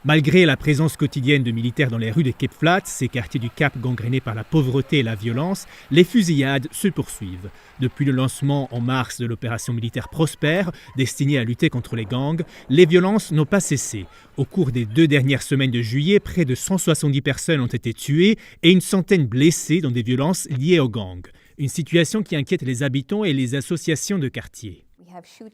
Malgré la présence quotidienne de militaires dans les rues de Cape Flats, ces quartiers du Cap gangrénés par la pauvreté et la violence, les fusillades se poursuivent. Depuis le lancement en mars de l'opération militaire Prosper, destinée à lutter contre les gangs, les violences n'ont pas cessé. Au cours des 2 dernières semaines de juillet, près de 170 personnes ont été tuées et une centaine blessées dans des violences liées aux gangs. Une situation qui inquiète les habitants et les associations de quartier.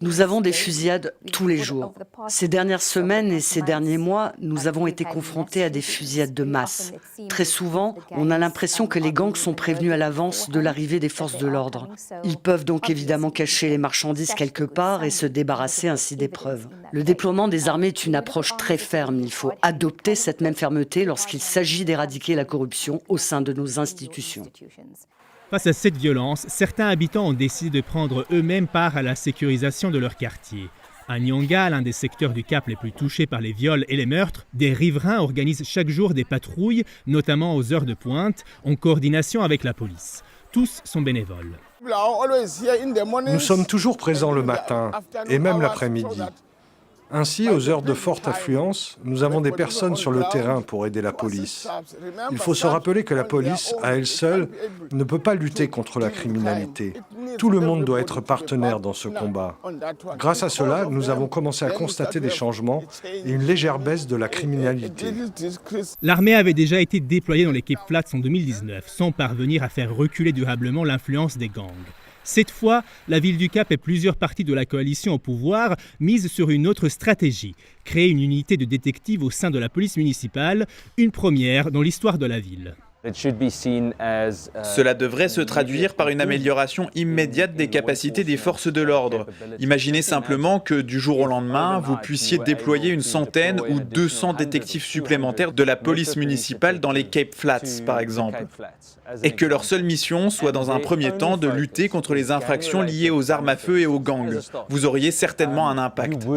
Nous avons des fusillades tous les jours. Ces dernières semaines et ces derniers mois, nous avons été confrontés à des fusillades de masse. Très souvent, on a l'impression que les gangs sont prévenus à l'avance de l'arrivée des forces de l'ordre. Ils peuvent donc évidemment cacher les marchandises quelque part et se débarrasser ainsi des preuves. Le déploiement des armées est une approche très ferme. Il faut adopter cette même fermeté lorsqu'il s'agit d'éradiquer la corruption au sein de nos institutions. Face à cette violence, certains habitants ont décidé de prendre eux-mêmes part à la sécurisation de leur quartier. À Nyanga, l'un des secteurs du Cap les plus touchés par les viols et les meurtres, des riverains organisent chaque jour des patrouilles, notamment aux heures de pointe, en coordination avec la police. Tous sont bénévoles. Nous sommes toujours présents le matin et même l'après-midi. Ainsi, aux heures de forte affluence, nous avons des personnes sur le terrain pour aider la police. Il faut se rappeler que la police, à elle seule, ne peut pas lutter contre la criminalité. Tout le monde doit être partenaire dans ce combat. Grâce à cela, nous avons commencé à constater des changements et une légère baisse de la criminalité. L'armée avait déjà été déployée dans les Cape Flats en 2019, sans parvenir à faire reculer durablement l'influence des gangs. Cette fois, la ville du Cap et plusieurs partis de la coalition au pouvoir misent sur une autre stratégie, créer une unité de détectives au sein de la police municipale, une première dans l'histoire de la ville. Cela devrait se traduire par une amélioration immédiate des capacités des forces de l'ordre. Imaginez simplement que du jour au lendemain, vous puissiez déployer une centaine ou 200 détectives supplémentaires de la police municipale dans les Cape Flats, par exemple. Et que leur seule mission soit dans un premier temps de lutter contre les infractions liées aux armes à feu et aux gangs. Vous auriez certainement un impact.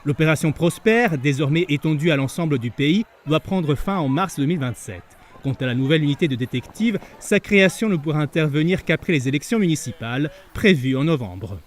L'opération Prosper, désormais étendue à l'ensemble du pays, doit prendre fin en mars 2027. Quant à la nouvelle unité de détectives, sa création ne pourra intervenir qu'après les élections municipales prévues en novembre.